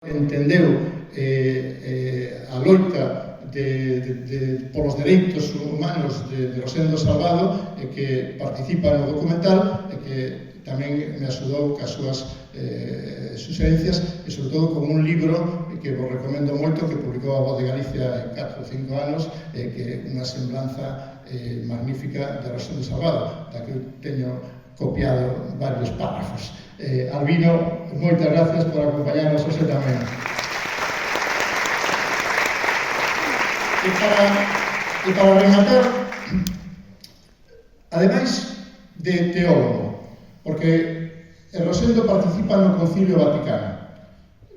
entendeu a loita polos dereitos humanos de Rosendo Salvado e que participa no documental e que tamén me axudou cas súas suxerencias e sobre todo con un libro que vos recomendo moito que publicou a Voz de Galicia en 4 ou 5 anos que é unha semblanza magnífica de Rosendo Salvado, da que eu teño copiado varios párrafos. Albino, moitas gracias por acompañarnos hoxe tamén. E para rematar, ademais de teólogo, porque Rosendo participa no Concilio Vaticano.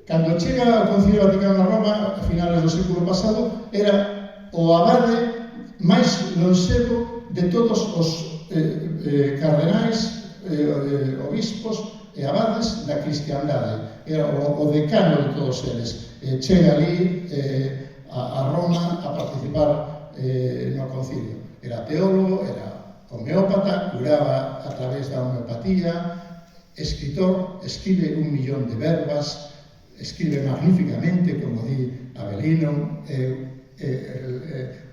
Cando chega ao Concilio Vaticano a Roma, a finales do século pasado, era o abade máis lonxevo de todos os cardenais, obispos e abades da cristiandade. Era o decano de todos eles. Chega ali a Roma a participar no concilio. Era teólogo, era homeópata, curaba a través da homeopatía, escritor, escribe 1 millón de verbas, escribe magníficamente, como di Avelino,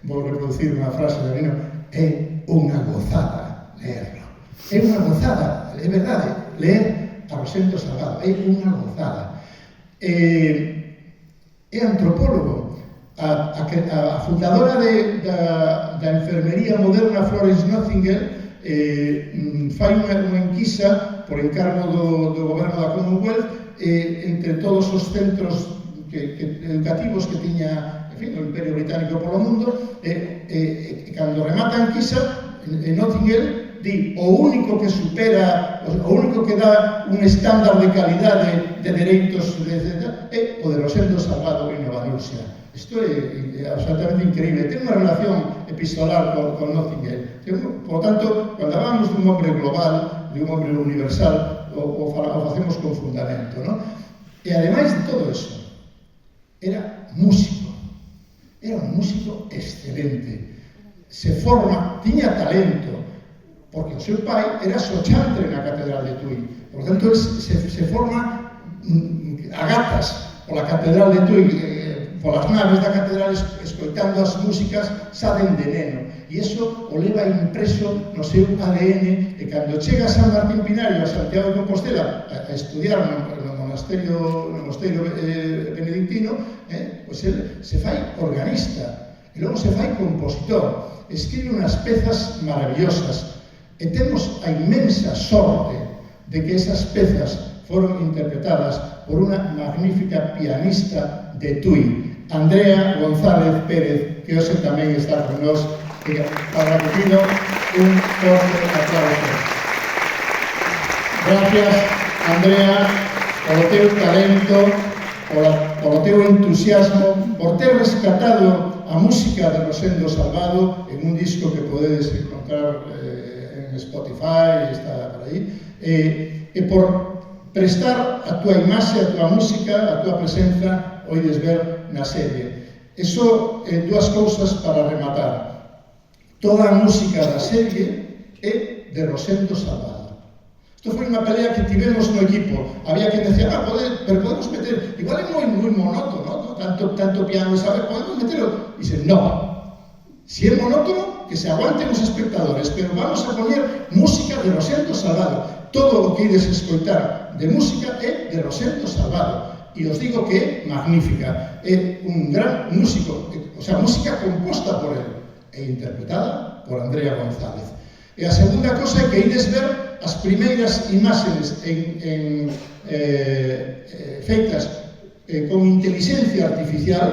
vou reproducir unha frase de Avelino, é unha gozada leerlo. É unha gozada, é verdade, ler a Rosendo Salvado, é unha gozada. É antropólogo. A fundadora da enfermería moderna, Florence Nightingale, fai unha enquisa por encargo do goberno da Commonwealth entre todos os centros educativos que tiña o Imperio Británico polo mundo e cando remata a enquisa, Nightingale di o único que supera, o único que dá un estándar de calidade de dereitos é o de Rosendo Salvado e Nova Rusia. Isto é absolutamente increíble. Ten unha relación epistolar con Nightingale. Por lo tanto, cando hablamos dun hombre global, de un hombre universal, o facemos con fundamento, non? E ademais de todo eso, era músico. Era un músico excelente. Se forma, tiña talento, porque o seu pai era sochantre na Catedral de Tui. Por tanto, se forma a gatas pola Catedral de Tui, polas naves da catedral, escoitando as músicas xa dende neno. E iso o leva impreso no seu ADN, e cando chega a San Martín Pinario, a Santiago de Compostela, a estudiar no monasterio benedictino, pois ele se fai organista, e logo se fai compositor, escribe unhas pezas maravillosas, e temos a inmensa sorte de que esas pezas foron interpretadas por unha magnífica pianista de Tui, Andrea González Pérez, que hoxe tamén está con nós, e para que pido un forte aplauso. Gracias, Andrea, polo teu talento, polo teu entusiasmo, por ter rescatado a música de Rosendo Salvado en un disco que podedes encontrar en Spotify, está por aí, e por prestar a túa imaxe, a túa música, a túa presenza, oides ver na serie. Eso, dúas cousas para rematar. Toda a música da serie é de Rosendo Salvado. Isto foi unha pelea que tivemos no equipo. Había que decir, pero podemos meter, igual é moi monótono, tanto piano, sabe, podemos meterlo. Dice, no. Si é monótono, que se aguanten os espectadores, pero vamos a poner música de Rosendo Salvado. Todo o que ides escoitar de música é de Rosendo Salvado. E os digo que é magnífica. É un gran músico, o sea, música composta por ele e interpretada por Andrea González. E a segunda cosa é que ides ver as primeiras imágenes feitas con inteligencia artificial,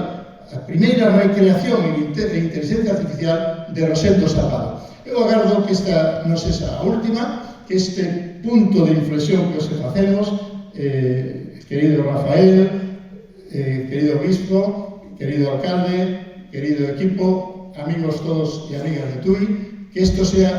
a primeira recreación de inteligencia artificial de Rosendo Salvado. Eu agardo que esta non sexa a última, que este punto de inflexión que os facemos, querido Rafael, querido obispo, querido alcalde, querido equipo, amigos todos e amigas de Tui, que isto sea